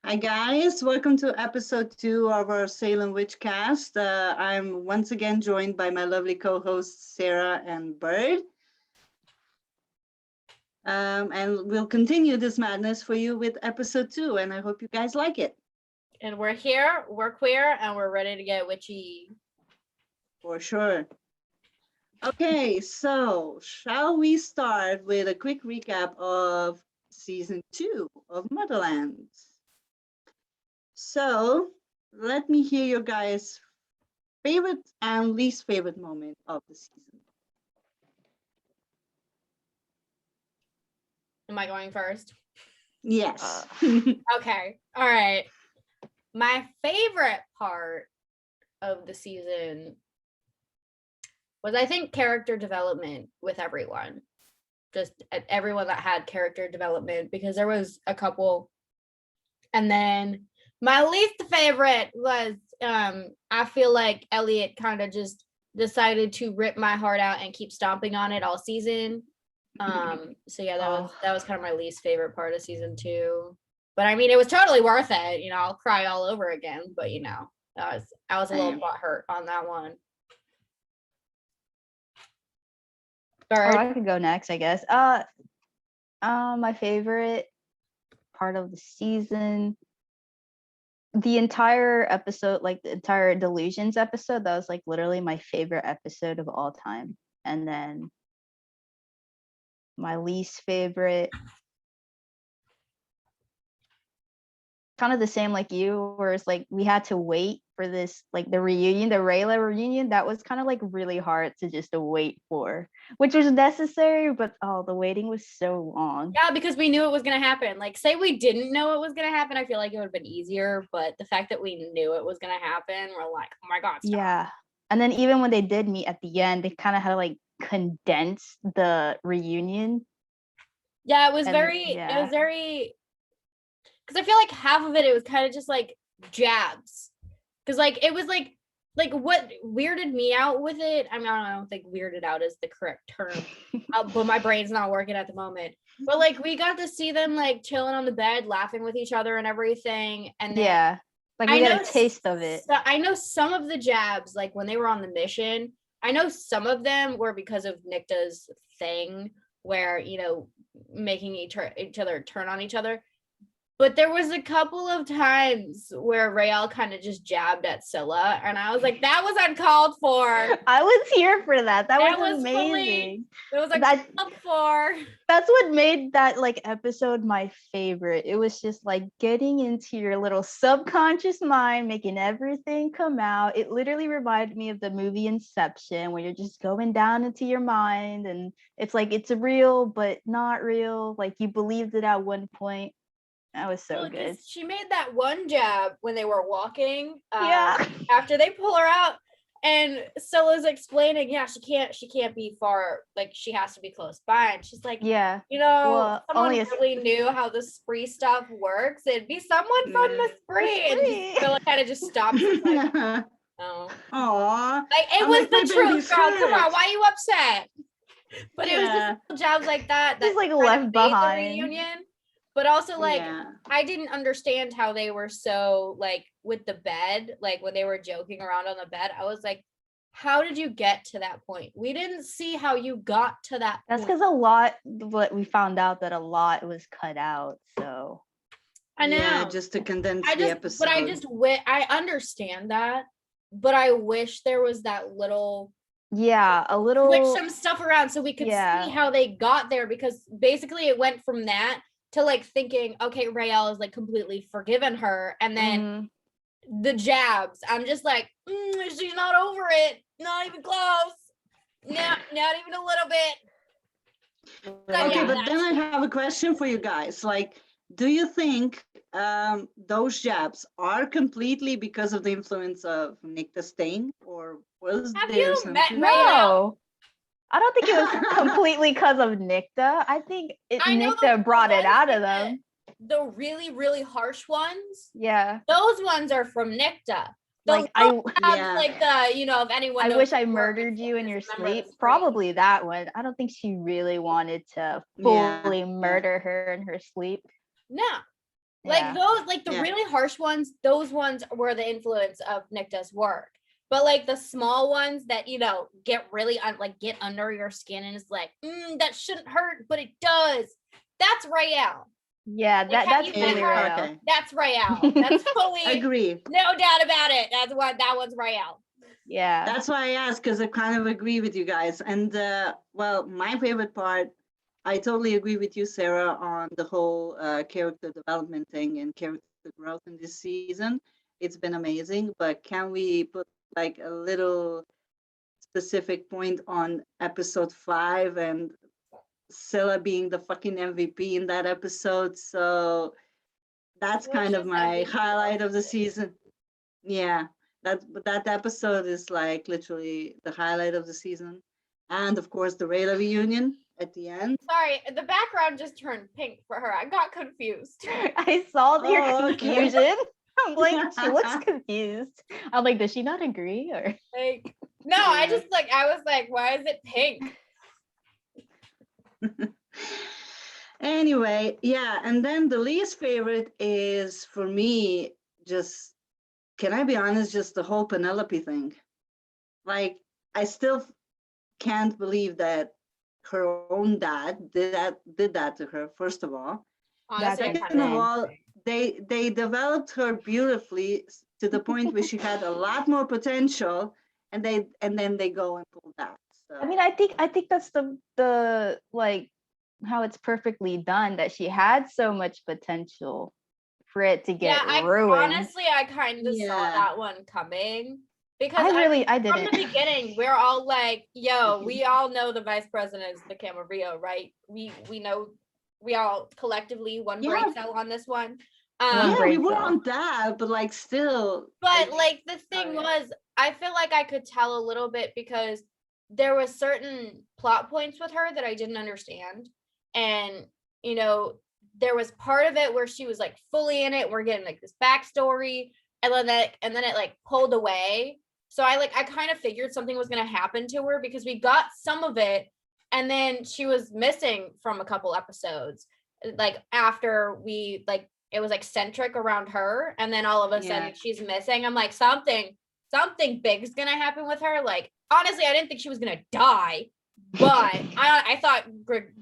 Hi guys, welcome to episode 2 of our Salem Witchcast. I'm once again joined by my lovely co-hosts Sarah and Bird. And we'll continue this madness for you with episode 2, and I hope you guys like it. And we're here, we're queer, and we're ready to get witchy. For sure. Okay, so shall we start with a quick recap of season 2 of Motherland? So let me hear your guys' favorite and least favorite moment of the season. Am I going first? Yes. Okay, all right. My favorite part of the season was, I think, character development with everyone. Just everyone that had character development, because there was a couple. And then my least favorite was, I feel like Elliot kind of just decided to rip my heart out and keep stomping on it all season. So yeah, that was kind of my least favorite part of season 2. But I mean, it was totally worth it. You know, I'll cry all over again. But you know, I was a little butthurt on that one. Bird. Oh, I could go next, I guess. My favorite part of the season, the entire episode, like the entire Delusions episode, that was like literally my favorite episode of all time. And then my least favorite, kind of the same like you, where it's like we had to wait for this, like the reunion, the Rayla reunion. That was kind of like really hard to just wait for, which was necessary, but the waiting was so long. Yeah, because we knew it was gonna happen. Like, say we didn't know it was gonna happen, I feel like it would have been easier, but the fact that we knew it was gonna happen, we're like, oh my god, stop. Yeah. And then even when they did meet at the end, they kind of had to like condense the reunion. Yeah, it was very because I feel like half of it was kind of just like jabs, because like it was like what weirded me out with it, I mean, I don't think weirded out is the correct term, but my brain's not working at the moment, but like we got to see them like chilling on the bed laughing with each other and everything, and then like we got a taste of it. So I know some of the jabs, like when they were on the mission, I know some of them were because of Nikta's thing where, you know, making each other turn on each other. But there was a couple of times where Rael kind of just jabbed at Scylla, and I was like, that was uncalled for. I was here for that. That was amazing. It was uncalled for. That's what made that like episode my favorite. It was just like getting into your little subconscious mind, making everything come out. It literally reminded me of the movie Inception, where you're just going down into your mind, and it's like it's real but not real. Like you believed it at one point. That was so good. She made that one jab when they were walking. After they pull her out, and Scylla's explaining, she can't be far, like she has to be close by, and she's like, you know, someone really knew how the spree stuff works. It'd be someone from the spree, and Scylla kind of just stops. Like, oh, like it was the truth, girl. Come on, why are you upset? But it was just jabs like that. Just like left behind. The reunion. But also, like, I didn't understand how they were so, like, with the bed, like, when they were joking around on the bed, I was like, how did you get to that point? We didn't see how you got to that That's point. because what we found out that a lot was cut out, so. I know. Yeah, just to condense the episode. But I understand that, but I wish there was that little... Yeah, a little... Switch some stuff around so we could see how they got there, because basically it went from that to like thinking, okay, Rael is like completely forgiven her, and then the jabs, I'm just like, she's not over it, not even close, not even a little bit. Okay, but then I have a question for you guys. Like, do you think those jabs are completely because of the influence of Nikta staying, or was there something? Met Rael? I don't think it was completely because of Nikta. I think Nikta brought it out of them. The really, really harsh ones. Yeah. Those ones are from Nikta. Like the, you know, if anyone I wish I murdered you in your sleep. Probably that one. I don't think she really wanted to fully murder her in her sleep. No. Like Yeah. those, like the Yeah. really harsh ones, those ones were the influence of Nikta's work. But like the small ones that, you know, get really get under your skin and it's like, that shouldn't hurt, but it does. That's Raelle. Yeah, Like, have that's you really met her? real. Okay. That's Raelle. That's fully Agree. no doubt about it. That one's Raelle. Yeah. That's why I asked, because I kind of agree with you guys. And well, my favorite part, I totally agree with you, Sarah, on the whole character development thing and character growth in this season. It's been amazing, but can we put like a little specific point on episode 5 and Scylla being the fucking MVP in that episode? So that's Well, kind it's of just my MVP highlight of the quality. season. Yeah, that episode is like literally the highlight of the season, and of course the Rayla reunion at the end. Sorry, the background just turned pink for her. I got confused. I saw your Oh, okay. confusion. I'm like, she looks confused. I'm like, does she not agree? Or Like, no, Yeah. I was like, why is it pink? Anyway, yeah, and then the least favorite is for me just, can I be honest, just the whole Penelope thing. Like, I still can't believe that her own dad did that to her, first of all. Honestly, I That's Second of kinda- all, they developed her beautifully to the point where she had a lot more potential, and then they go and pull that. So I mean, I think that's the like how it's perfectly done, that she had so much potential for it to yeah, get ruined. honestly I kind of saw Yeah. that one coming because I from didn't. the beginning we're all like, yo, we all know the vice president is the Camarillo, right? We know, we all collectively one brain Yeah. cell on this one. One yeah, we brain were cell. on that, but like still. But like the thing yeah. was, I feel like I could tell a little bit because there was certain plot points with her that I didn't understand. And, you know, there was part of it where she was like fully in it. We're getting like this backstory, and then it like pulled away. So I kind of figured something was gonna happen to her because we got some of it, and then she was missing from a couple episodes. Like after we like it was like centric around her, and then all of a sudden Yeah. she's missing. I'm like, something big's gonna happen with her. Like honestly, I didn't think she was gonna die, but I thought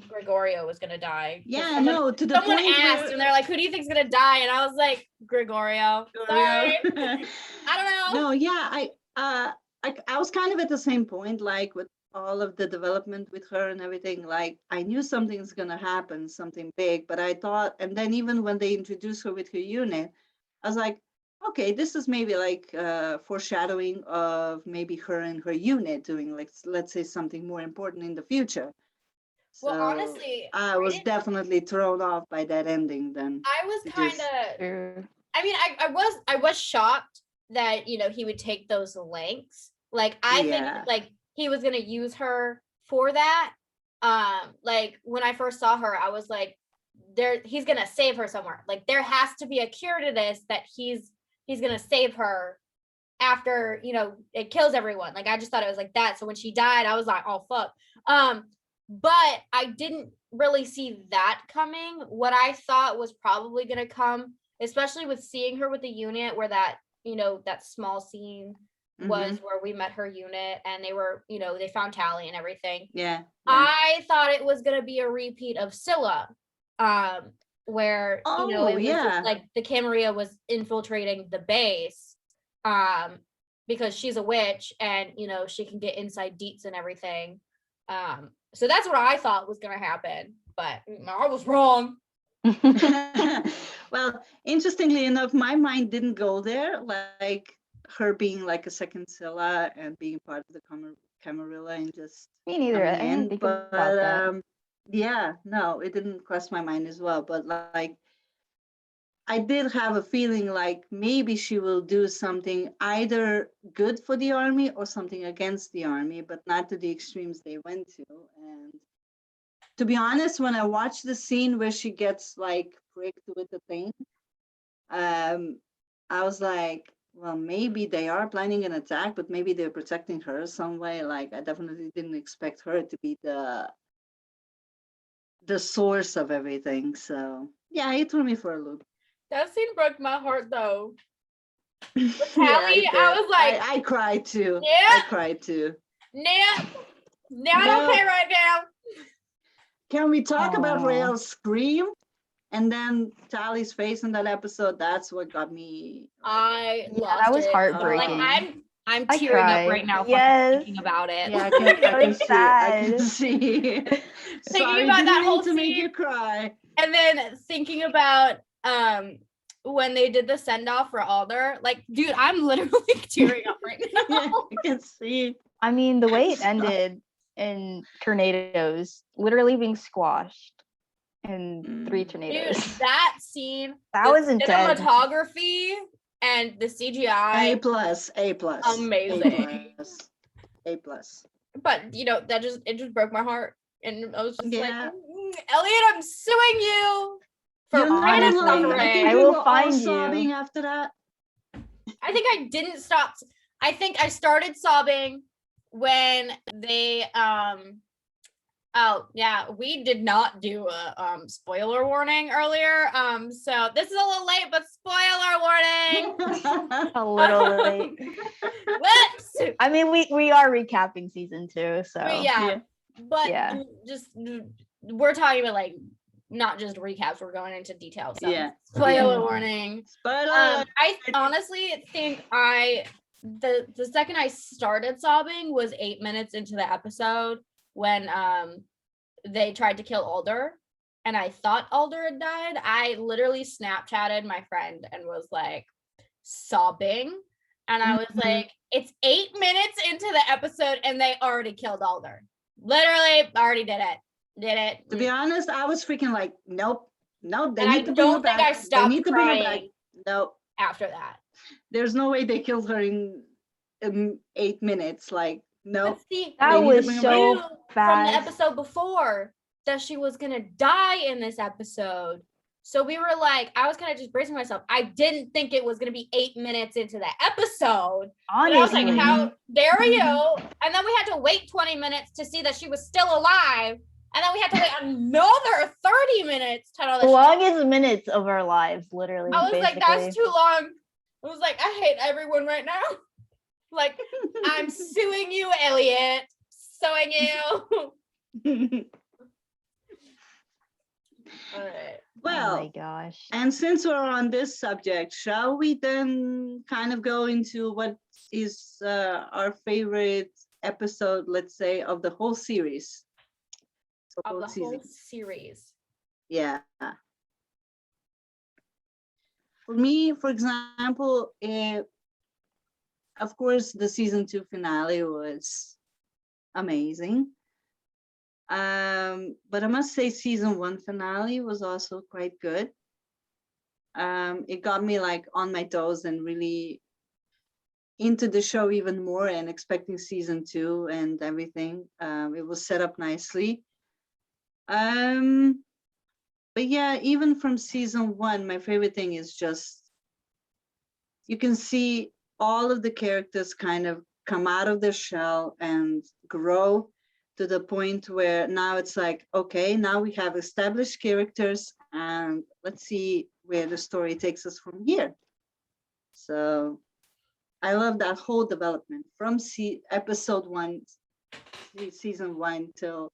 Gregorio was gonna die. 'Cause Yeah, someone, no, to the someone point asked, where and they're like, "Who do you think's gonna die?" And I was like, Gregorio. Sorry, Gregorio. I don't know. No, yeah, I was kind of at the same point, like with all of the development with her and everything. Like I knew something's gonna happen, something big, but I thought, and then even when they introduced her with her unit, I was like, okay, this is maybe like foreshadowing of maybe her and her unit doing like let's say something more important in the future. So Well, honestly, I was definitely thrown off by that ending. Then I was it kind just- of. True. I mean, I was shocked that, you know, he would take those lengths. Like I Yeah. think like he was gonna use her for that. Like when I first saw her, I was like, he's gonna save her somewhere. Like there has to be a cure to this, that he's gonna save her after, you know, it kills everyone. Like I just thought it was like that. So when she died, I was like, oh fuck. But I didn't really see that coming. What I thought was probably gonna come, especially with seeing her with the unit, where that, you know, that small scene was where we met her unit and they were, you know, they found Tally and everything. Yeah. I thought it was gonna be a repeat of Scylla, where you know, it was just like the Camarillo was infiltrating the base, because she's a witch and, you know, she can get inside deets and everything. So that's what I thought was gonna happen, but I was wrong. Well, interestingly enough, my mind didn't go there. Like her being like a second Scylla and being part of the Camarilla and just Me neither. I coming didn't in. think But about that. yeah, no, it didn't cross my mind as well. But like I did have a feeling like maybe she will do something either good for the army or something against the army, but not to the extremes they went to. And to be honest, when I watched the scene where she gets like pricked with the thing, I was like, well, maybe they are planning an attack, but maybe they're protecting her some way. Like I definitely didn't expect her to be the source of everything. So yeah, it threw me for a loop. That scene broke my heart though. Yeah, Callie, I did. was like, I cried too. Yeah. I cried too. nah, not okay right now. Can we talk about Aw. Rael's scream and then Tally's face in that episode? That's what got me. I Yeah, lost that was it. heartbreaking. Like I'm I tearing up cried. right now fucking Yes. thinking about it. Yeah, I can So see. I can sad. see. Sorry, about didn't that mean whole to make scene. you cry. And then thinking about when they did the send off for Alder, like, dude, I'm literally tearing up right now. Yeah, I can see. I mean, the way it Stop. ended in tornadoes, literally being squashed in 3 Dude, tornadoes. that scene, That the was intense. cinematography and the CGI, A plus. Amazing. A plus. but you know, it just broke my heart. And I was just like, Yeah. Elliot, I'm suing you for You're not Brandon's honestly, alone. I suffering. think I we will were all find you. sobbing after that. I think I didn't stop. I think I started sobbing when they oh yeah, we did not do a spoiler warning earlier. So this is a little late, but spoiler warning. A little late. Whoops. I mean, we are recapping season 2, so But yeah, but Yeah. just we're talking about like not just recaps, we're going into details. So Yeah. spoiler warning. Spoiler. I honestly think the second I started sobbing was 8 minutes into the episode when they tried to kill Alder and I thought Alder had died. I literally Snapchatted my friend and was like sobbing. And I was like, it's 8 minutes into the episode and they already killed Alder. Literally already did it. To be honest, I was freaking like, nope. They And need I to bring her don't think back. I stopped They need to bring her back. crying Nope. after that. There's no way they killed her in 8 minutes. Like, nope. But see, that need to was bring her so knew from the fast. episode before that she was gonna die in this episode. So we were like, I was kind of just bracing myself. I didn't think it was gonna be 8 minutes into the episode. But I was like, Honestly, how dare you? And then we had to wait 20 minutes to see that she was still alive. And then we had to wait another 30 minutes to know that the she longest minutes of our lives, literally. I was like, basically. that's too long. I was like, I hate everyone right now. Like, I'm suing you, Elliot. Suing you. All right. Well, oh my gosh. and since we're on this subject, shall we then kind of go into what is our favorite episode, let's say, of the whole series? Of the Both whole seasons. series. Yeah. For me, for example, of course, the season 2 finale was amazing. But I must say season 1 finale was also quite good. It got me like on my toes and really into the show even more and expecting season 2 and everything. It was set up nicely. But yeah, even from season 1, my favorite thing is just you can see all of the characters kind of come out of their shell and grow to the point where now it's like, okay, now we have established characters and let's see where the story takes us from here. So I love that whole development from episode 1, season 1 till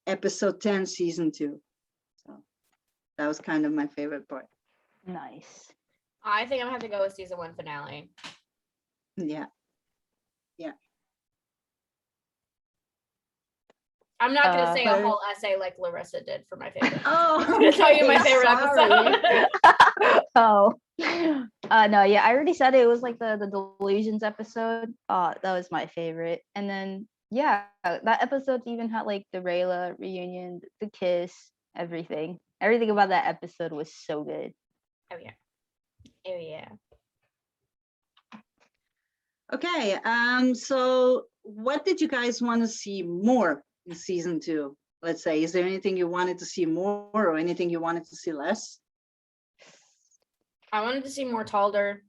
episode 10, season 2. So that was kind of my favorite part. Nice. I think I'm gonna have to go with season 1 finale. Yeah. I'm not gonna say a but- whole essay like Larissa did for my favorite. Oh, I'm gonna tell you my favorite sorry. episode. Oh. No, yeah, I already said it was like the delusions episode. That was my favorite. And then yeah, that episode even had like the Rayla reunion, the kiss, everything. Everything about that episode was so good. Oh yeah. Oh yeah. Okay, so what did you guys want to see more in season 2? Let's say, is there anything you wanted to see more or anything you wanted to see less? I wanted to see more Talder.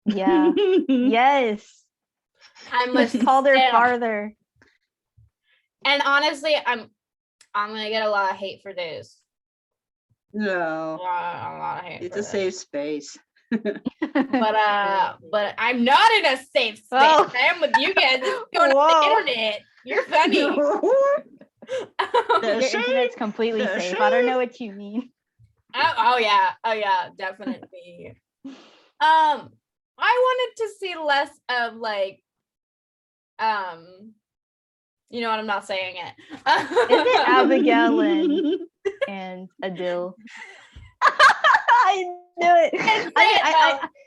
Yeah. Yes. I must Farther, say- farther. And honestly, I'm gonna get a lot of hate for this. No, A lot of hate it's for a this. safe space. But I'm not in a safe space. Oh. I am with you guys. This is going on Whoa. the internet. You're funny. They're Your safe. internet's completely They're safe. I don't safe. know what you mean. Oh yeah, definitely. I wanted to see less of like, you know what? I'm not saying it. Is it Abigail and Adil? I knew it.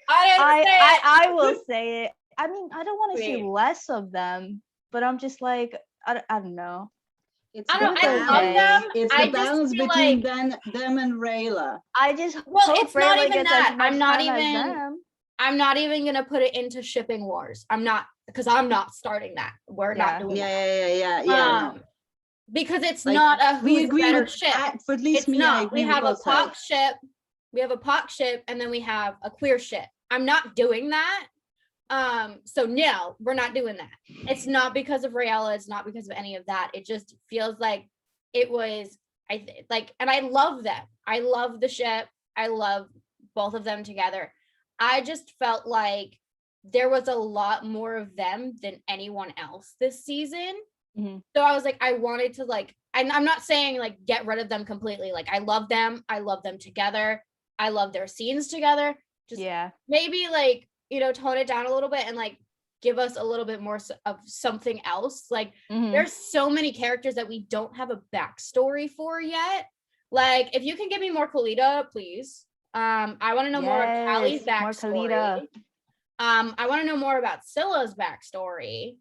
I will say it. I mean, I don't want to see Wait. less of them, but I'm just like, I don't know. It's I the don't. I balance. love them. It's I the just balance feel between like, them and Rayla. I just well, hope it's not Rayla even gets that. as much I'm not time as even. them. I'm not even gonna put it into shipping wars. I'm not, because I'm not starting that. We're not doing that. No. Because it's Like, not a we who's agree better with ship. for at least It's me. I not. agree We with have a both pop sides. ship. We have a pop ship, and then we have a queer ship. I'm not doing that. So no, we're not doing that. It's not because of Rayella. It's not because of any of that. It just feels like it was. And I love them. I love the ship. I love both of them together. I just felt like there was a lot more of them than anyone else this season. Mhm. So I was like, I wanted to like, and I'm not saying like get rid of them completely. Like I love them together. I love their scenes together. Just maybe like, you know, tone it down a little bit and like give us a little bit more of something else. Like there's so many characters that we don't have a backstory for yet. Like if you can give me more Kalita, please. I want to know more of Callie's backstory. I want to know more about Scylla's backstory.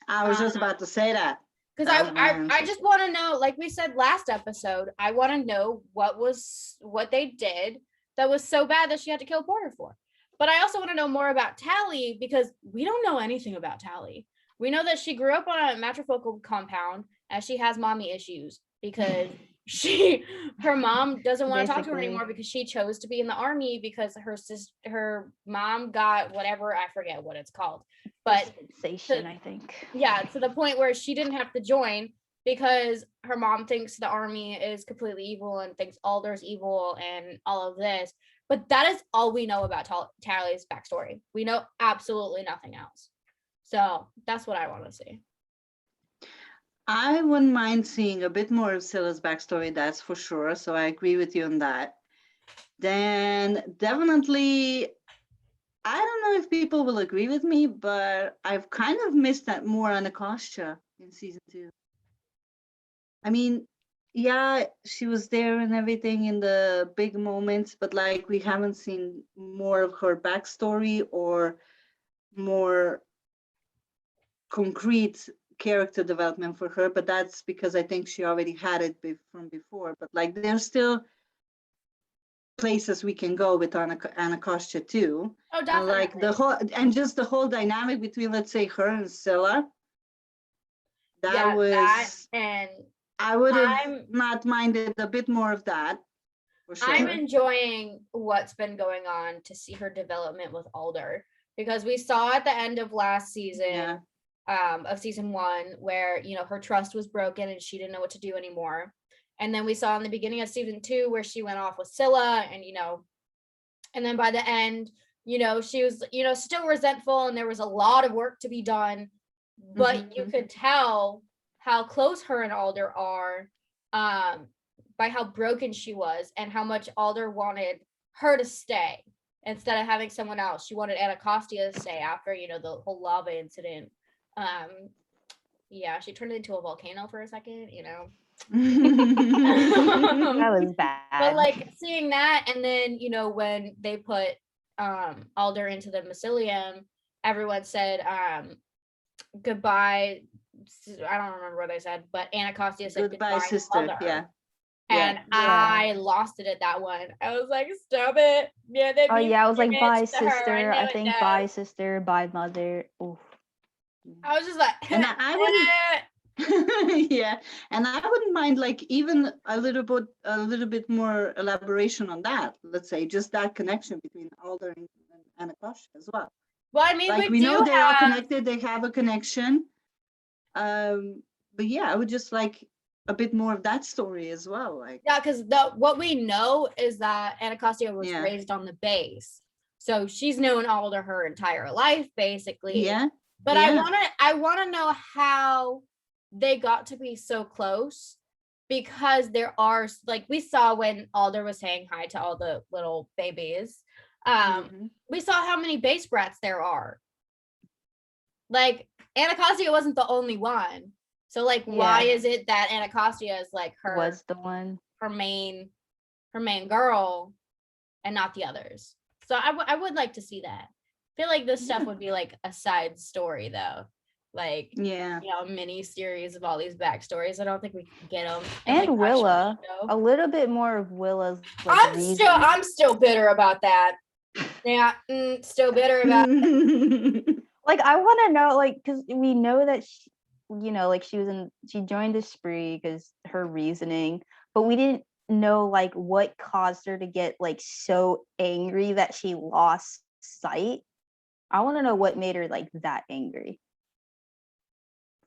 I was just about to say that. Because I just want to know, like we said last episode, I want to know what they did that was so bad that she had to kill Porter for. But I also want to know more about Tally, because we don't know anything about Tally. We know that she grew up on a matrifocal compound and she has mommy issues because her mom doesn't want to talk to her anymore because she chose to be in the army because her mom got whatever, I forget what it's called. But sensation, I think. Yeah, to the point where she didn't have to join because her mom thinks the army is completely evil and thinks Alder's evil and all of this. But that is all we know about Tally's backstory. We know absolutely nothing else. So that's what I want to see. I wouldn't mind seeing a bit more of Scylla's backstory, that's for sure. So I agree with you on that. Then definitely, I don't know if people will agree with me, but I've kind of missed that more Anacostia in season 2. I mean, yeah, she was there and everything in the big moments, but like we haven't seen more of her backstory or more concrete character development for her. But that's because I think she already had it from before. But like there's still places we can go with Anacostia too. Oh, definitely. And like the whole dynamic between, let's say, her and Scylla. I would have not minded a bit more of that. For sure. I'm enjoying what's been going on to see her development with Alder, because we saw at the end of last season, of season 1, where, you know, her trust was broken and she didn't know what to do anymore. And then we saw in the beginning of season 2 where she went off with Scylla, and, you know, and then by the end, you know, she was, you know, still resentful and there was a lot of work to be done, but you could tell how close her and Alder are, by how broken she was and how much Alder wanted her to stay instead of having someone else. She wanted Anacostia to stay after, you know, the whole lava incident. Yeah, she turned into a volcano for a second, you know. That was bad. But like seeing that, and then, you know, when they put Alder into the mycelium, everyone said goodbye. I don't remember what they said, but Anacostia said goodbye sister. Mother. Yeah. And I lost it at that one. I was like, stop it. Yeah, I was like, bye sister. I think bye sister, bye mother. Oof. I was just like, and I wouldn't yeah, and I wouldn't mind like even a little bit more elaboration on that. Let's say just that connection between Alder and Anacostia as well. Well, I mean, like we know they are connected, they have a connection. But yeah, I would just like a bit more of that story as well. Like, Yeah, because what we know is that Anacostia was raised on the base. So she's known Alder her entire life, basically. yeah. But yeah. I wanna know how they got to be so close, because there are, like, we saw when Alder was saying hi to all the little babies. We saw how many base brats there are. Like, Anacostia wasn't the only one. So, like, why is it that Anacostia is like Was the one. her main girl and not the others? So I would like to see that. I feel like this stuff would be like a side story though. Like, Yeah. you know, a mini series of all these backstories. I don't think we can get them. And Willa, a little bit more of Willa's. Like, I'm still bitter about that. Yeah, still bitter about that. Like, I want to know, like, because we know that she, you know, like, she joined the spree because her reasoning, but we didn't know like what caused her to get like so angry that she lost sight. I want to know what made her like that angry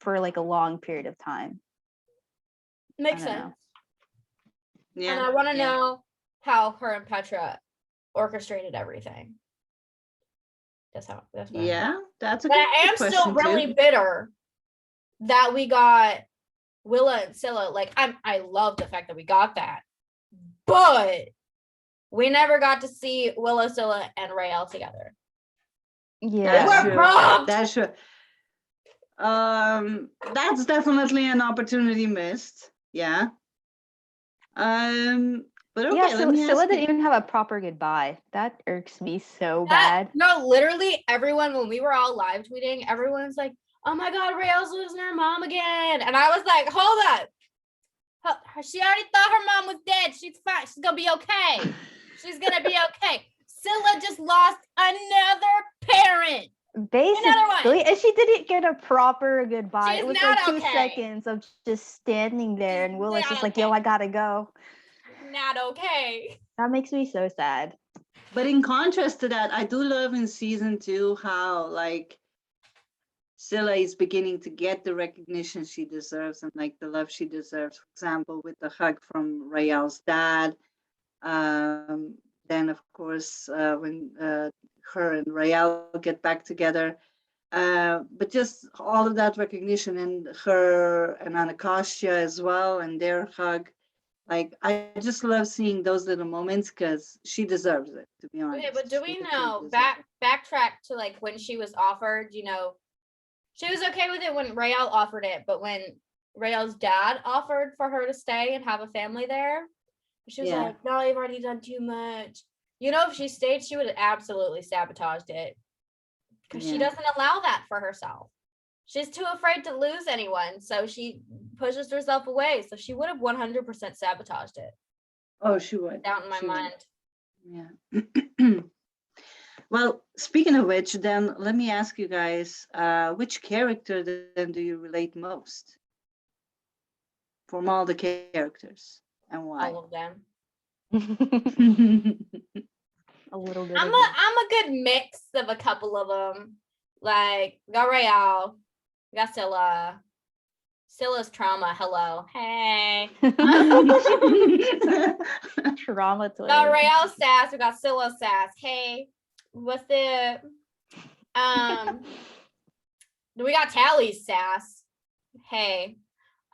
for like a long period of time. Makes sense. Yeah. And I want to know how her and Petra orchestrated everything. That's what that's a but good I am still really bitter that we got Willa and Scylla. Like, I love the fact that we got that, but we never got to see Willa, Scylla, and Rael together. Yeah, that's true. That's definitely an opportunity missed. Yeah. But okay, so Scylla didn't even have a proper goodbye. That irks me so bad. No, literally everyone, when we were all live tweeting, everyone's like, oh my God, Rael's losing her mom again. And I was like, hold up. She already thought her mom was dead. She's fine. She's going to be okay. She's going to be okay. Scylla just lost another parent. Basically, and she didn't get a proper goodbye. She's it was like 2 seconds of just standing there, and Willa's just like, yo, I gotta go. Not okay. That makes me so sad. But in contrast to that, I do love in season 2 how like Scylla is beginning to get the recognition she deserves and like the love she deserves. For example, with the hug from Rael's dad. Then of course when her and Rael get back together. But just all of that recognition, and her and Anacostia as well, and their hug. Like, I just love seeing those little moments because she deserves it, to be honest. Okay, but do we know, backtrack to like when she was offered, you know, she was okay with it when Rael offered it, but when Rael's dad offered for her to stay and have a family there, she was like, no, you've already done too much. You know, if she stayed, she would have absolutely sabotaged it, because she doesn't allow that for herself. She's too afraid to lose anyone, so she pushes herself away. So she would have 100% sabotaged it. Oh, she would. Down in my mind. Yeah. Well, speaking of which, then let me ask you guys, which character then do you relate most from all the characters, and why? All of them. A little bit. I'm a good mix of a couple of them. Like, we got Rael, we got Scylla. Scylla's trauma. Hello. Hey. Trauma twin. We got Rael's sass. We got Scylla's sass. Hey. What's it? We got Tally's sass. Hey.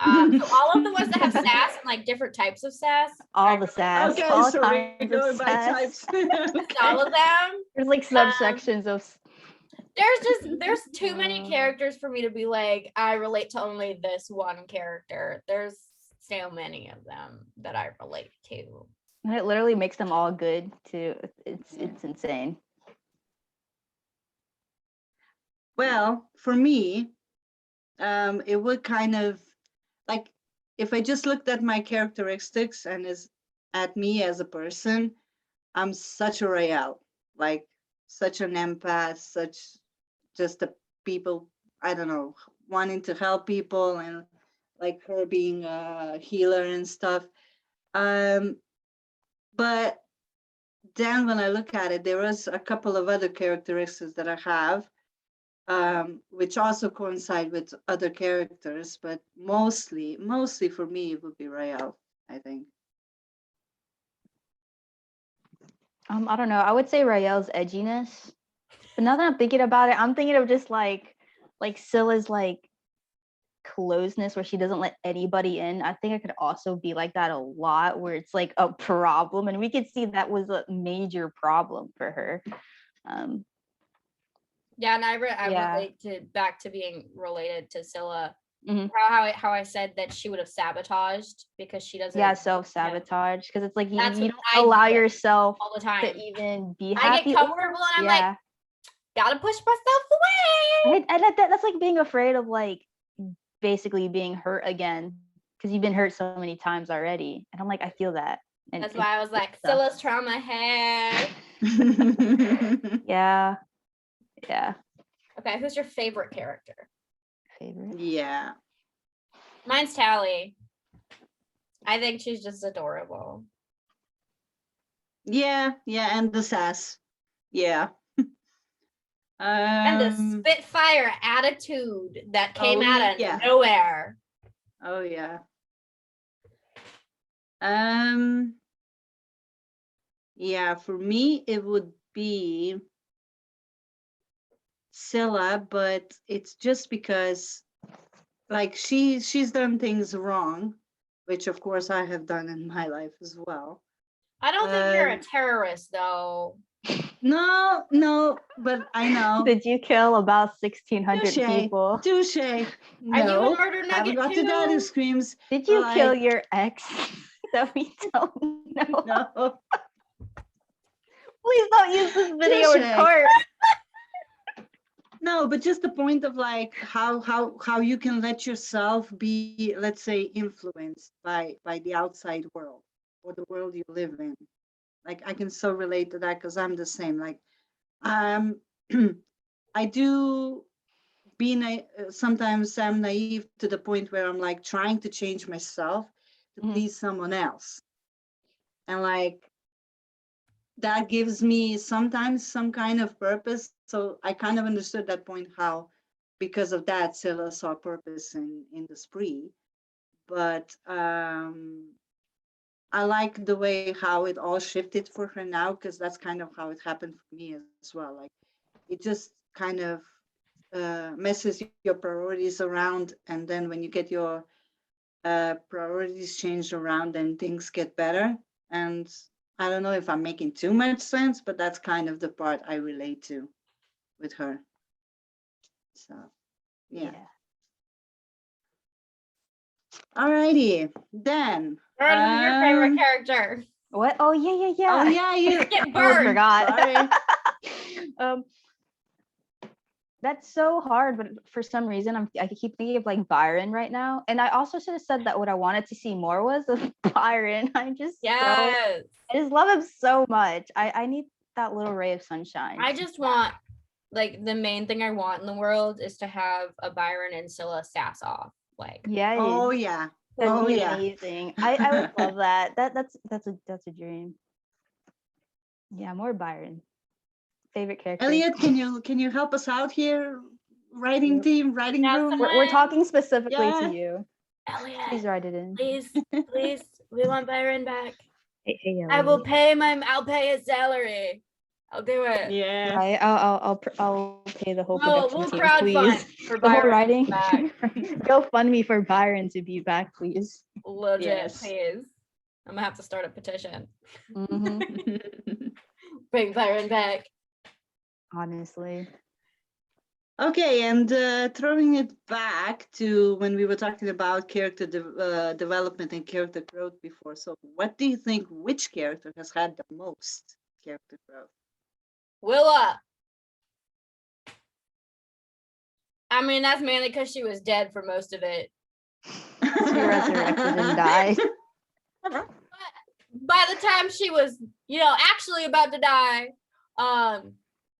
So all of the ones that have sass and like different types of sass. All the sass. Okay, all so we're going by types. All of them. There's like subsections of. There's too many characters for me to be like, I relate to only this one character. There's so many of them that I relate to. And it literally makes them all good too. It's insane. Well, for me, it would kind of like, if I just looked at my characteristics and at me as a person, I'm such a Rael, like such an empath, such just a people, I don't know, wanting to help people, and like her being a healer and stuff. But then when I look at it, there was a couple of other characteristics that I have which also coincide with other characters, but mostly for me, it would be Rael, I think. I don't know. I would say Rael's edginess. But now that I'm thinking about it, I'm thinking of just like Scylla's like closeness where she doesn't let anybody in. I think it could also be like that a lot where it's like a problem. And we could see that was a major problem for her. Yeah, and I Yeah. relate back to being related to Scylla. Mhm. How I said that she would have sabotaged because she doesn't. Yeah, self-sabotage. Because it's like you That's don't what I allow do yourself all the time. to even be I happy. get comfortable and I'm like, gotta push myself away. And that's like being afraid of like basically being hurt again because you've been hurt so many times already. And I'm like, I feel that. And That's why I was like, Scylla's trauma head. Yeah. Okay, who's your favorite character? Favorite? Yeah. Mine's Tally. I think she's just adorable. Yeah, and the sass. Yeah. And the Spitfire attitude that came out of nowhere. Oh yeah. Yeah, for me it would be Scylla, but it's just because like she's done things wrong, which of course I have done in my life as well. I don't think you're a terrorist though. No, but I know. Did you kill about 1,600 people? Touche. No, are you a murder nugget haven't got too? to daddy screams. Did you kill your ex? That we don't know. No. Please don't use this video in court. No, but just the point of like how you can let yourself be, let's say, influenced by the outside world or the world you live in. Like I can so relate to that because I'm the same. Like I do sometimes I'm naive to the point where I'm like trying to change myself to please someone else. And like that gives me sometimes some kind of purpose. So I kind of understood that point how because of that Scylla saw purpose in the spree. But I like the way how it all shifted for her now, because that's kind of how it happened for me as well. Like it just kind of messes your priorities around, and then when you get your priorities changed around, then things get better. And I don't know if I'm making too much sense, but that's kind of the part I relate to with her. So yeah. Alrighty, then. Who's your favorite character? What? Oh yeah. Oh yeah, you get burned. I forgot. That's so hard, but for some reason I keep thinking of like Byron right now. And I also should have said that what I wanted to see more was of Byron. I just love him so much. I need that little ray of sunshine. I just want, like, the main thing I want in the world is to have a Byron and Scylla sass off. Like, yeah. Oh yeah. That'd be amazing. I would love that. That's a dream. Yeah, more Byron. Favorite character. Elliot, can you help us out here? Writing team, writing room. We're talking specifically to you. Elliot, please write it in. Please, we want Byron back. Hey, Elliot. I'll pay his salary. I'll do it. Yeah. I'll pay the whole production we'll team, crowdfund please. for The whole Byron writing. back. GoFundMe for Byron to be back, please. Legit, please. I'm gonna have to start a petition. Bring Byron back. Honestly. Okay, and throwing it back to when we were talking about character development and character growth before. So what do you think, which character has had the most character growth? Willa. I mean, that's mainly because she was dead for most of it. She resurrected and died. But by the time she was, actually about to die,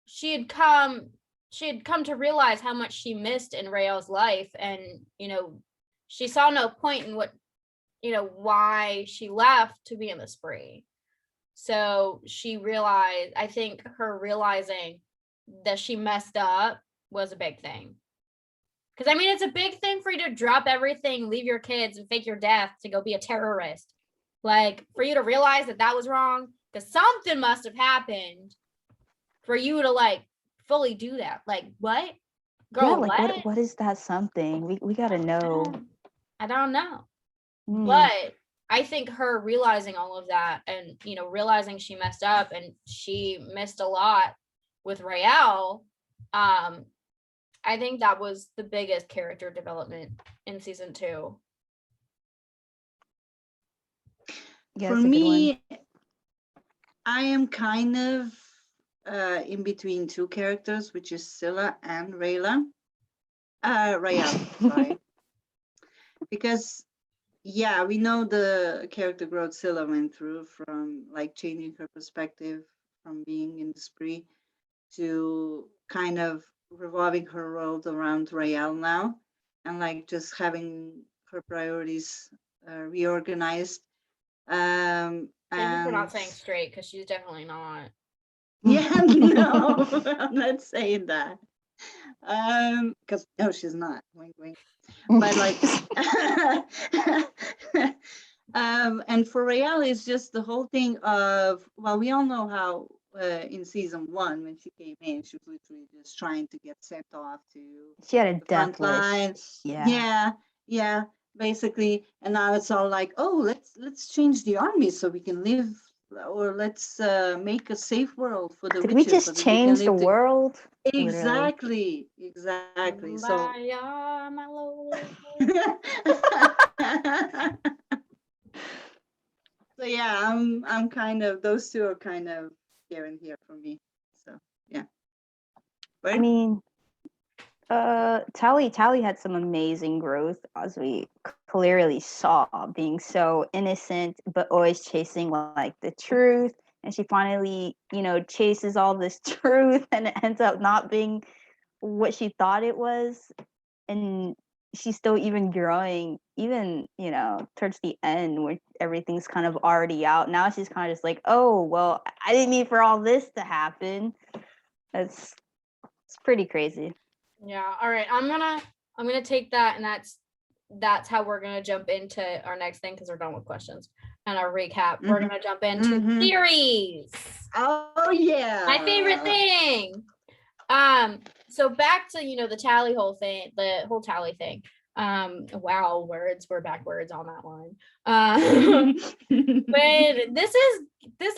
she had come to realize how much she missed in Rael's life, and she saw no point in why she left to be in the spree. So she realized, I think her realizing that she messed up was a big thing. Because I mean, it's a big thing for you to drop everything, leave your kids, and fake your death to go be a terrorist. Like, for you to realize that that was wrong, because something must have happened for you to like fully do that. Like, what? Girl, yeah, like what? what is that something? We gotta know. I don't know. Mm. But I think her realizing all of that and, you know, realizing she messed up and she missed a lot with Raelle, I think that was the biggest character development in season 2. Yeah, For that's a good one. me, I am kind of in between two characters, which is Scylla and Raelle, sorry. Because, yeah, we know the character growth Scylla went through from like changing her perspective from being in the spree to kind of revolving her world around Raelle now, and like just having her priorities reorganized. Thank you for not And saying straight, because she's definitely not. yeah, no, I'm not saying that. Because no, she's not. Wink, wink. But like, and for Raelle, it's just the whole thing of, well, we all know how in season 1 when she came in, she was literally just trying to get sent off to She had a the front death wish. line. Yeah. Yeah, basically. And now it's all like, oh, let's change the army so we can live, or let's make a safe world for the Did we witches just so that we can change the live world? Exactly. So Kumbaya, my lord. so yeah, I'm kind of, those two are kind of here and here for me. So yeah. I mean, Tally had some amazing growth, as we clearly saw, being so innocent but always chasing like the truth. And she finally, you know, chases all this truth, and it ends up not being what she thought it was. And she's still even growing, even, you know, towards the end where everything's kind of already out. Now she's kind of just like, oh, well, I didn't mean for all this to happen. It's pretty crazy. Yeah. All right. I'm gonna take that, and that's how we're gonna jump into our next thing, because we're done with questions and our recap. We're gonna jump into theories. Oh yeah. My favorite thing. So back to, you know, the tally whole thing, the whole tally thing. Wow, we're backwards on that one. But this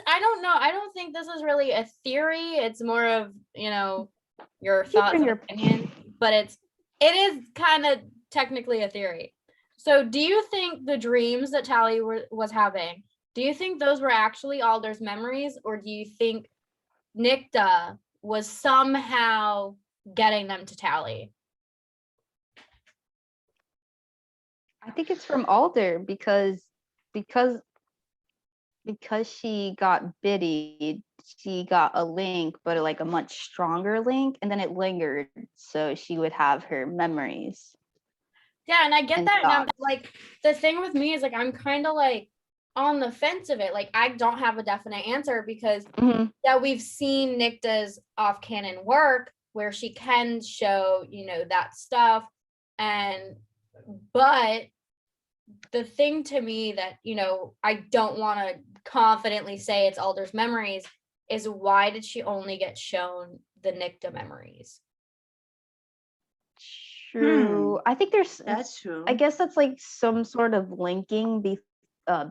I don't know. I don't think this is really a theory. It's more of, you know, your thoughts and opinion, but it is kind of technically a theory. So do you think the dreams that Tally was having, do you think those were actually Alder's memories, or do you think Nikta was somehow getting them to Tally? I think it's from Alder because she got biddied, she got a link, but like a much stronger link, and then it lingered, so she would have her memories. Yeah, and I get that. And I'm, like, the thing with me is like I'm kind of like on the fence of it. Like, I don't have a definite answer, because that we've seen Nikta's off canon work where she can show, you know, that stuff, but the thing to me that, you know, I don't want to confidently say it's Alder's memories is, why did she only get shown the Nikta memories? True. I think that's true. I guess that's like some sort of linking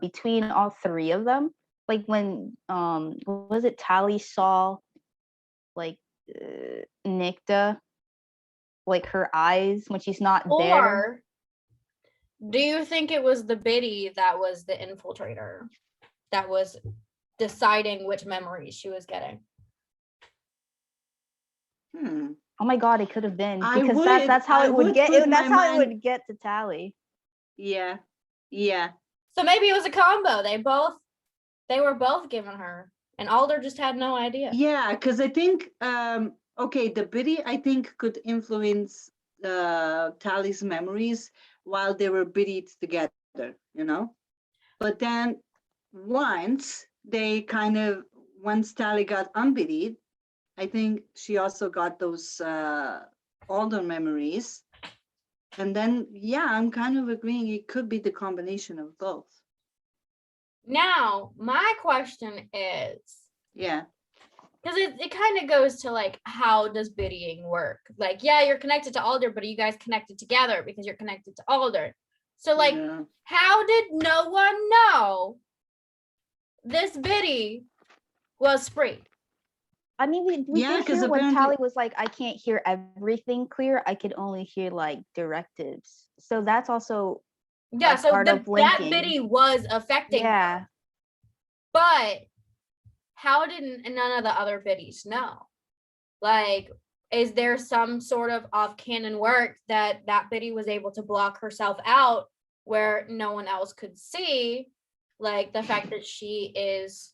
between all three of them. Like when was it Tally saw like Nikta, like her eyes when she's not there. Or do you think it was the biddy that was the infiltrator that was deciding which memories she was getting? Oh my god, it could have been, because that's how it would get. That's how it would get to Tally. Yeah. So maybe it was a combo. They were both given her, and Alder just had no idea. Yeah, because I think okay, the biddy I think could influence Tally's memories while they were biddied together, you know. But then once Tally got unbiddied, I think she also got those older memories. And then, yeah, I'm kind of agreeing it could be the combination of both. Now, my question is, Yeah. because it kind of goes to like, how does biddying work? Like, yeah, you're connected to Alder, but are you guys connected together because you're connected to Alder? So like, Yeah. how did no one know this biddy was Spree? I mean, we Yeah, did 'cause hear when apparently- Tally was like, I can't hear everything clear. I could only hear like directives. So that's also Yeah, a so part of that linking. biddy was affecting her. Yeah. But how did none of the other biddies know? Like, is there some sort of off-canon work that biddy was able to block herself out where no one else could see? Like the fact that she is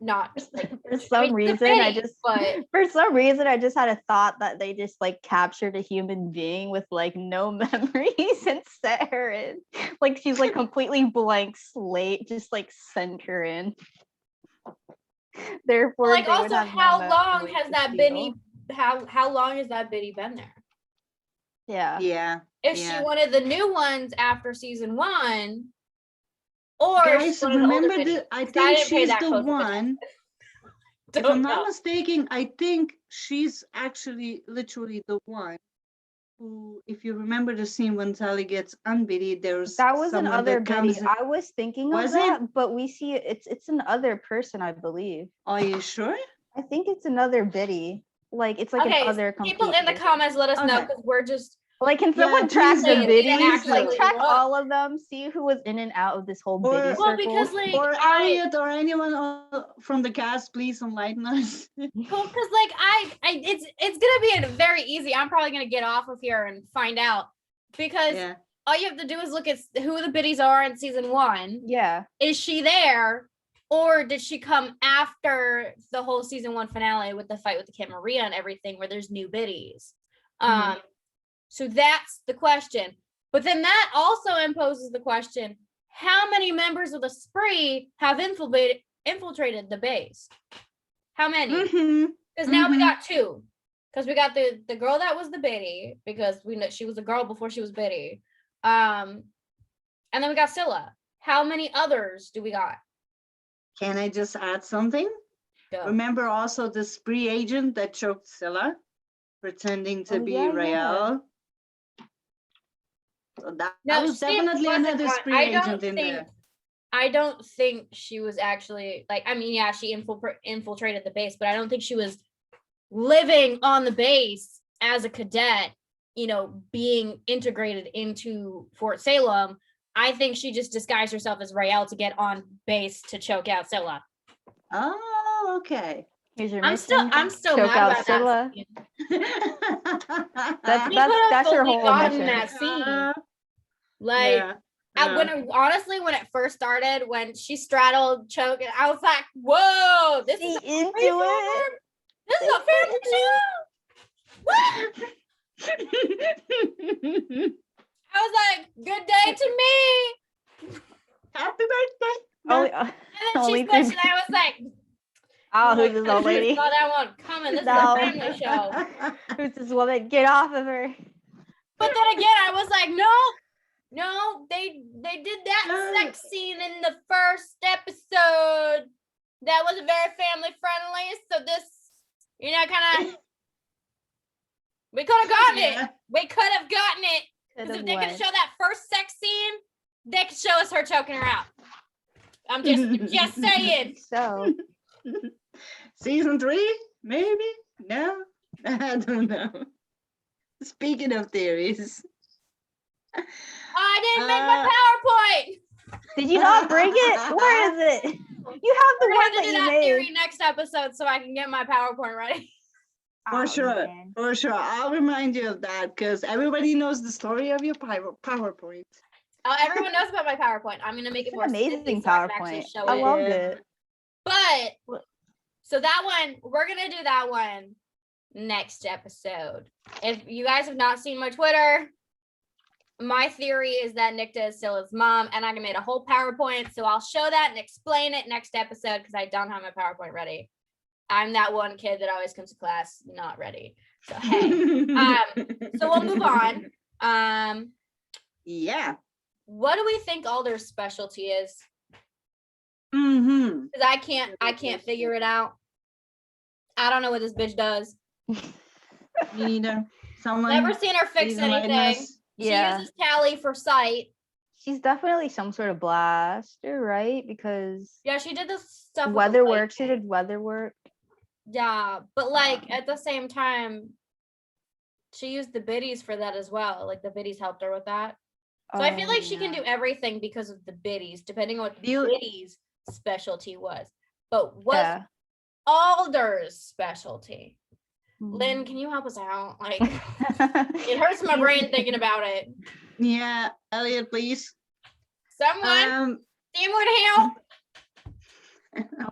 not like, For some reason, I just but for some reason I just had a thought that they just like captured a human being with like no memories and set her in. Like she's like completely blank slate, just like sent her in. Therefore, like they would also have no how long memory has to that feel. biddy how long has that biddy been there? Yeah. Yeah. Is yeah. she one of the new ones after season 1? Or Guys, is she one of the older remember biddies? I 'Cause think didn't pay she's that the close attention. one. If Don't I'm not know. mistaken, I think she's actually literally the one who, if you remember the scene when Sally gets unbiddy, there's That was someone another that comes biddy. in. I was thinking Was of it? that, but we see it's an other person, I believe. Are you sure? I think it's another biddy. Like it's like Okay, an other people complete in the person. comments let us know, Okay. because we're just Like, can Yeah, someone track please the do, biddies? please Like, do. track Look. all of them. See who was in and out of this whole Or- biddy well, circle. because like Or Elliot or anyone from the cast, please enlighten us. cool, because like I it's gonna be very easy. I'm probably gonna get off of here and find out, because Yeah. all you have to do is look at who the biddies are in season 1. Yeah. Is she there, or did she come after the whole season 1 finale with the fight with the Kid Maria and everything, where there's new biddies? Mhm. So that's the question. But then that also imposes the question: how many members of the Spree have infiltrated the base? How many? Mhm. Because now we Mhm. got 2. Because we got the girl that was the biddy, because we know she was a girl before she was biddy. And then we got Scylla. How many others do we got? Can I just add something? Go. Remember also the spree agent that choked Scylla, pretending to Oh, be yeah, Rael? So that No, was she definitely wasn't another on- spree agent in there. I don't think she was actually like. I mean, yeah, she infiltrated the base, but I don't think she was living on the base as a cadet. You know, being integrated into Fort Salem. I think she just disguised herself as Rael to get on base to choke out Scylla. Oh, okay. Here's your I'm still choke mad out about Scylla. that scene. That's He could've that's her fully whole gotten mission. that scene. Like, yeah. when it first started, when she straddled choke, I was like, "Whoa, this is She into it. This is a family show." What? I was like, "Good day to me." Happy birthday. Oh, And then only she switched, thing- and I was like, oh, like, who's this old lady? saw that one coming. This No. is a family show. Who's this woman? Get off of her. But then again, I was like, no, they did that sex scene in the first episode. That wasn't very family friendly. So this, kind of, we could have gotten it. We could have gotten it. Because if they could show that first sex scene, they could show us her choking her out. I'm just saying. So Season 3, maybe? No, I don't know. Speaking of theories, I didn't make my PowerPoint. did you not bring it? Where is it? You have the We're one gonna that do you that made. theory next episode so I can get my PowerPoint ready. for Oh, sure, man. for sure. I'll remind you of that because everybody knows the story of your PowerPoint. Oh, everyone knows about my PowerPoint. I'm gonna make It's it an more amazing silly so I can actually PowerPoint. show I it. loved it. But so that one, we're gonna do that one next episode. If you guys have not seen my Twitter, my theory is that Nikta is Scylla's mom, and I made a whole PowerPoint, so I'll show that and explain it next episode because I don't have my PowerPoint ready. I'm that one kid that always comes to class not ready. So hey, so we'll move on. Yeah. What do we think Alder's specialty is? Mm-hmm. Because I can't figure it out. I don't know what this bitch does. Me neither. Someone Never seen her fix please enlighten anything. us. She Yeah. uses tally for sight. She's definitely some sort of blaster, right? Because Yeah, she did this stuff. with the weather work. She lightning. did weather work. Yeah, but like at the same time, she used the biddies for that as well. Like the biddies helped her with that. So I feel like she can yeah. do everything because of the biddies, depending on what the You- biddies' specialty was. But what's Yeah. Alder's specialty? Lynn, Mm. can you help us out? Like, it hurts my brain thinking about it. Yeah, Elliot, please. Someone would help.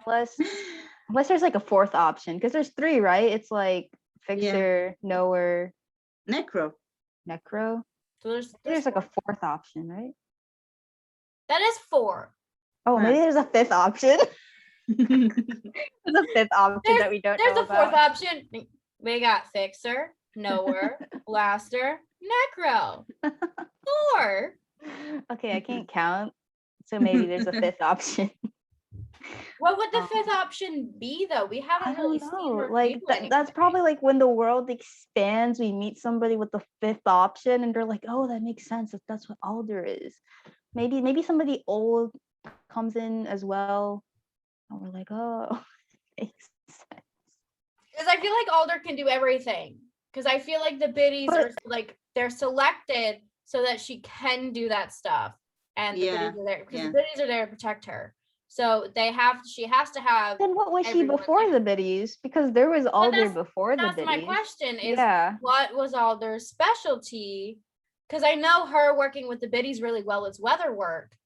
Unless there's like a fourth option, because there's three, right? It's like fixer, knower, Necro. necro. So There's like a four. fourth option, right? That is 4. Oh, maybe Right. there's a fifth option. There's a fifth option that we don't There's know a fourth about. option. We got fixer, knower, blaster, necro. 4. Okay, I can't count. So maybe there's a fifth option. What would the fifth option be though? We I haven't really don't seen know. her Like do that's anything. probably like when the world expands, we meet somebody with the fifth option, and they're like, "Oh, that makes sense. That's what Alder is." Maybe somebody old comes in as well, and we're like, "Oh, makes sense." Because I feel like Alder can do everything. Because I feel like the biddies But- are like they're selected so that she can do that stuff, and the biddies are there because the biddies are there to protect her. So she has to have. Then what was she everyone before there. the biddies? Because there was Alder before the That's biddies. my question is Yeah. what was Alder's specialty? Because I know her working with the biddies really well is weather work,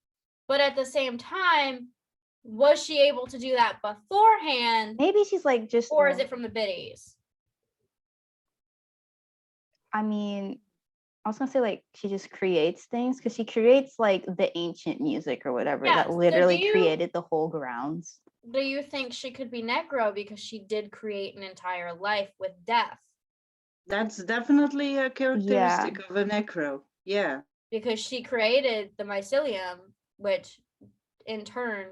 but at the same time, was she able to do that beforehand, Maybe she's like just. or is it from the biddies? I mean, I was gonna say like she just creates things because she creates like the ancient music or whatever Yeah, that so literally do you- created the whole grounds. Do you think she could be Necro because she did create an entire life with death? That's definitely a characteristic of a Necro. Yeah. Because she created the mycelium, which in turn,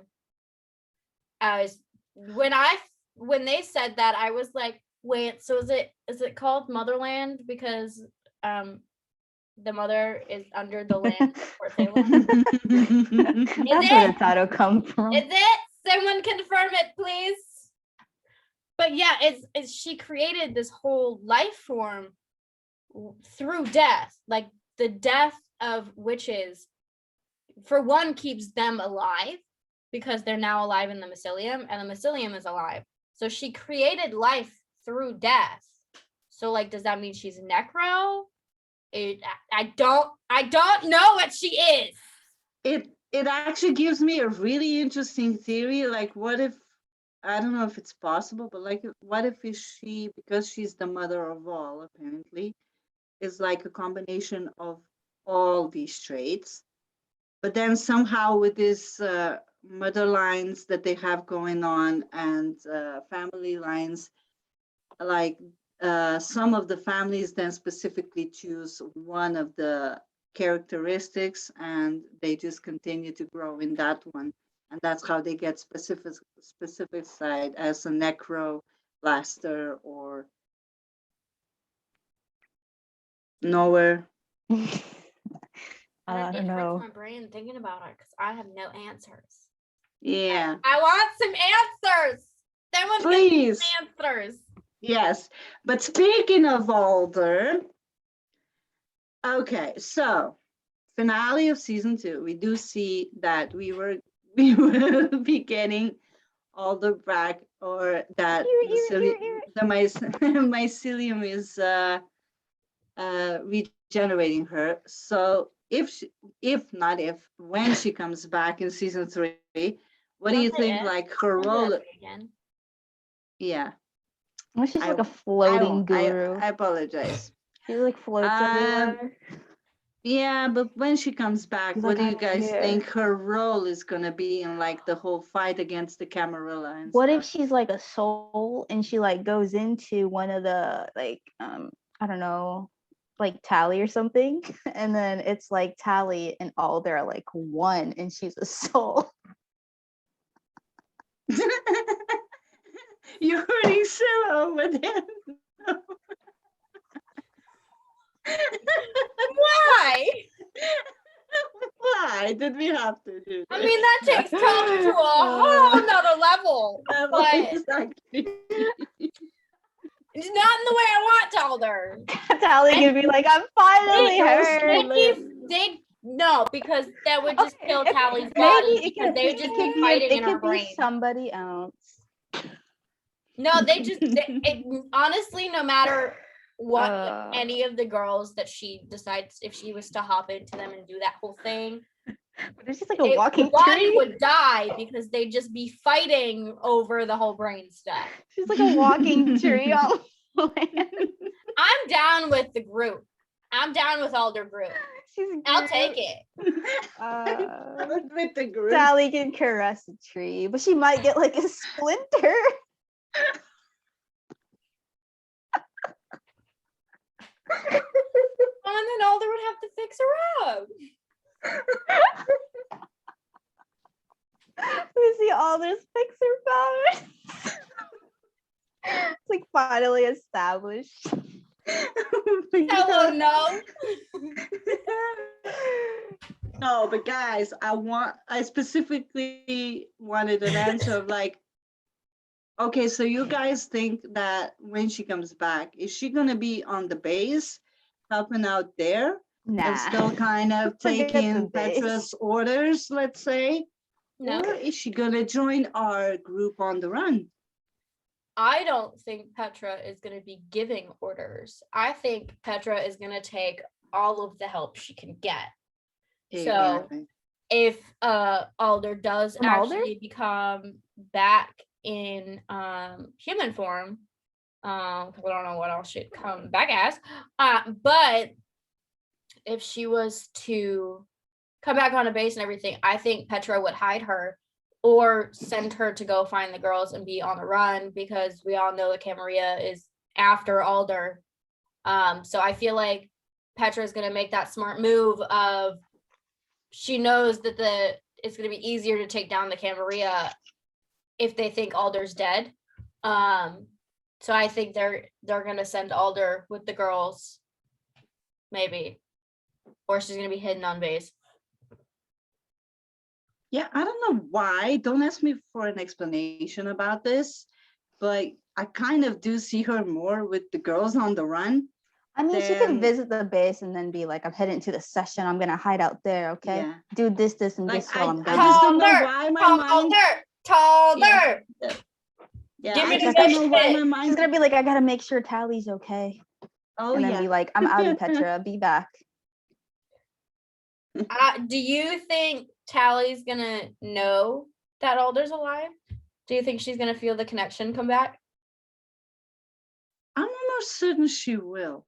when they said that, I was like, wait, so is it called Motherland because the mother is under the land of Port Salem? That's where the title comes from. Is it? Someone confirm it, please. But yeah, it's she created this whole life form through death. Like the death of witches, for one, keeps them alive because they're now alive in the mycelium, and the mycelium is alive. So she created life through death. So like, does that mean she's Necro? I don't know what she is. It actually gives me a really interesting theory. Like, what if, I don't know if it's possible, but like, what if she, because she's the mother of all, apparently, is like a combination of all these traits, but then somehow with this mother lines that they have going on and family lines, like some of the families then specifically choose one of the characteristics and they just continue to grow in that one, and that's how they get specific side as a necro, blaster, or nowhere. I don't It know. hurts my brain thinking about it because I have no answers. Yeah, I want some answers. Someone give me please. some answers. Yes, but speaking of Alder, okay, so finale of season 2, we do see that we will be getting Alder back, or that the mycelium is regenerating her. So when she comes back in season 3, what do you think? Like her role? Again. Yeah. Well, she's like a floating guru. I apologize. She like floats everywhere. Yeah, but when she comes back, She's what like, do I you don't guys care. think her role is gonna be in like the whole fight against the Camarilla and What if stuff? she's like a soul and she like goes into one of the like I don't know, like Tally or something, and then it's like Tally and Alder are like one, and she's a soul. You're hurting Sarah over there. Why? Why did we have to do I this? mean, that takes Tally to a whole nother level. But Exactly. it's not in the way I want Talder. Tally can be like, I'm finally her. No, because that would just Okay, kill if- Tally's maybe body it because could they would be- just it keep could be- fighting it in her could be brain. somebody else. No, honestly, no matter what Uh. any of the girls that she decides, if she was to hop into them and do that whole thing, But it's just like a walking the body tree. would die because they'd just be fighting over the whole brain stuff. She's like a walking tree on land. I'm down with the group. I'm down with Alder group. I'll take it. With the group. Sally can caress a tree, but she might get like a splinter. And then Alder would have to fix her up. We see all this fixer powers. It's like finally established. Hello, no. No, but guys, I specifically wanted an answer of like, okay, so you guys think that when she comes back, is she gonna be on the base, helping out there, and still kind of Forget the taking base. Petra's orders, let's say? No, Or is she gonna join our group on the run? I don't think Petra is going to be giving orders. I think Petra is going to take all of the help she can get. So if Alder does From Alder? actually become back in human form, I don't know what else she'd come back as, but if she was to come back on a base and everything, I think Petra would hide her or send her to go find the girls and be on the run, because we all know that Camarilla is after Alder. So I feel like Petra is going to make that smart move of, she knows that it's going to be easier to take down the Camarilla if they think Alder's dead. So I think they're going to send Alder with the girls, maybe, or she's going to be hidden on base. Yeah, I don't know why. Don't ask me for an explanation about this, but I kind of do see her more with the girls on the run. I mean, she could visit the base and then be like, I'm heading to the session. I'm gonna hide out there, okay? Yeah. Do this, and Like, this while I'm I gone. just don't know why my mind. Talder. Yeah, Give me I the just don't know why shit. my She's mind. gonna be like, I gotta make sure Tally's okay. Oh And then yeah. be like, I'm out of Petra, be back. Do you think Tally's gonna know that Alder's alive? Do you think she's gonna feel the connection come back? I'm almost certain she will.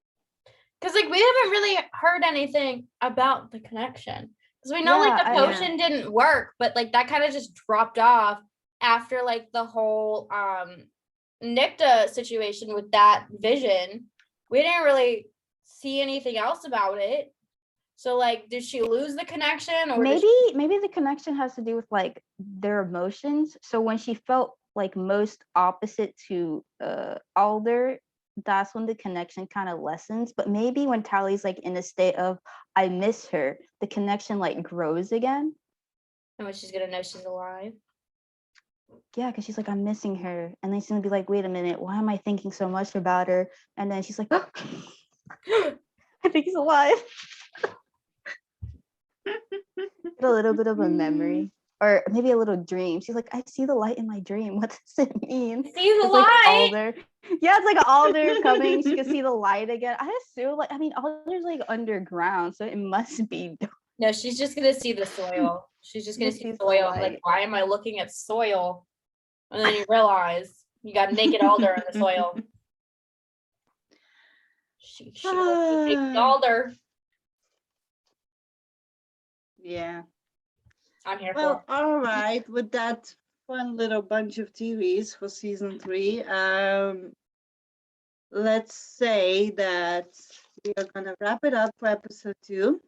Because like we haven't really heard anything about the connection. Because we know like the potion didn't work, but like that kind of just dropped off after like the whole Nicta situation with that vision. We didn't really see anything else about it. So like, did she lose the connection, or maybe the connection has to do with like their emotions. So when she felt like most opposite to Alder, that's when the connection kind of lessens. But maybe when Tally's like in a state of I miss her, the connection like grows again. And when she's gonna know she's alive. Yeah, because she's like, I'm missing her. And then she's gonna be like, wait a minute, why am I thinking so much about her? And then she's like, oh, I think he's alive. A little bit of a memory, or maybe a little dream. She's like, I see the light in my dream. What does it mean? See the It's light. like Alder. Yeah, it's like Alder coming. She can see the light again. I assume, like, I mean, Alder's like underground, so it must be. No, she's just gonna see the soil. She's just gonna Just see sees the soil. light. Like, why am I looking at soil? And then you realize you got naked Alder in the soil. She naked Alder. Yeah. I'm here Well, for. all right. With that fun little bunch of TVs for season 3, let's say that we are gonna wrap it up for episode 2.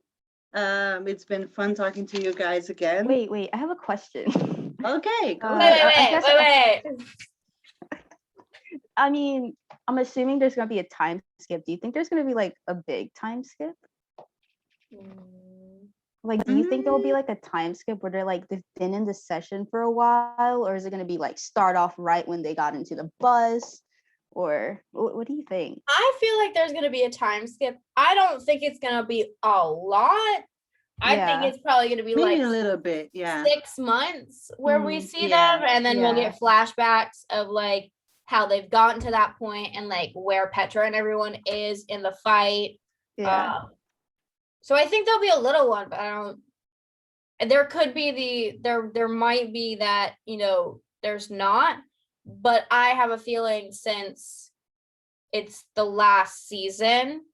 It's been fun talking to you guys again. Wait, I have a question. Okay, go Uh, ahead. Wait. I mean, I'm assuming there's gonna be a time skip. Do you think there's gonna be like a big time skip? Like, do you think there'll be like a time skip where they've been in the session for a while, or is it gonna be like start off right when they got into the bus, or what do you think? I feel like there's gonna be a time skip. I don't think it's gonna be a lot. I think Yeah. it's probably gonna be Maybe like a little bit, yeah. 6 months where we see yeah, them, and then we'll yeah. get flashbacks of like how they've gotten to that point and like where Petra and everyone is in the fight. Yeah. So I think there'll be a little one, but I don't. There could be there might be that, there's not, but I have a feeling since it's the last season,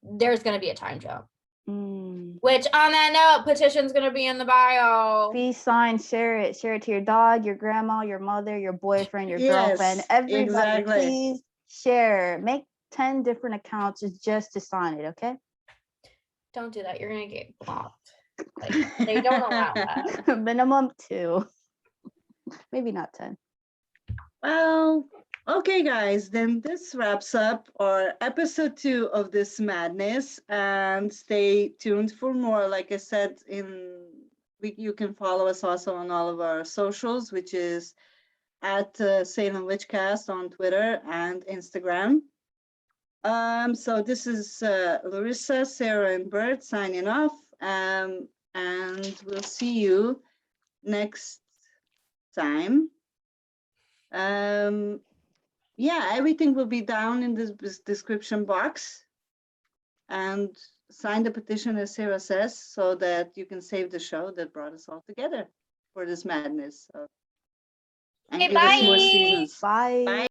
there's gonna be a time jump. Which on that note, Petition's gonna be in the bio. Please sign, share it to your dog, your grandma, your mother, your boyfriend, your girlfriend, Yes, everybody. exactly. Please share. Make 10 different accounts just to sign it, okay? Don't do that. You're gonna get blocked. Like, they don't allow that. Minimum 2. Maybe not 10. Well, okay, guys, then this wraps up our episode 2 of this madness, and stay tuned for more. Like I said, you can follow us also on all of our socials, which is at Salem Witchcast on Twitter and Instagram. So this is Larissa, Sarah, and Bert signing off, and we'll see you next time. Yeah, everything will be down in this description box, and sign the petition, as Sarah says, so that you can save the show that brought us all together for this madness. And Okay, give us more bye. seasons. Bye. Bye.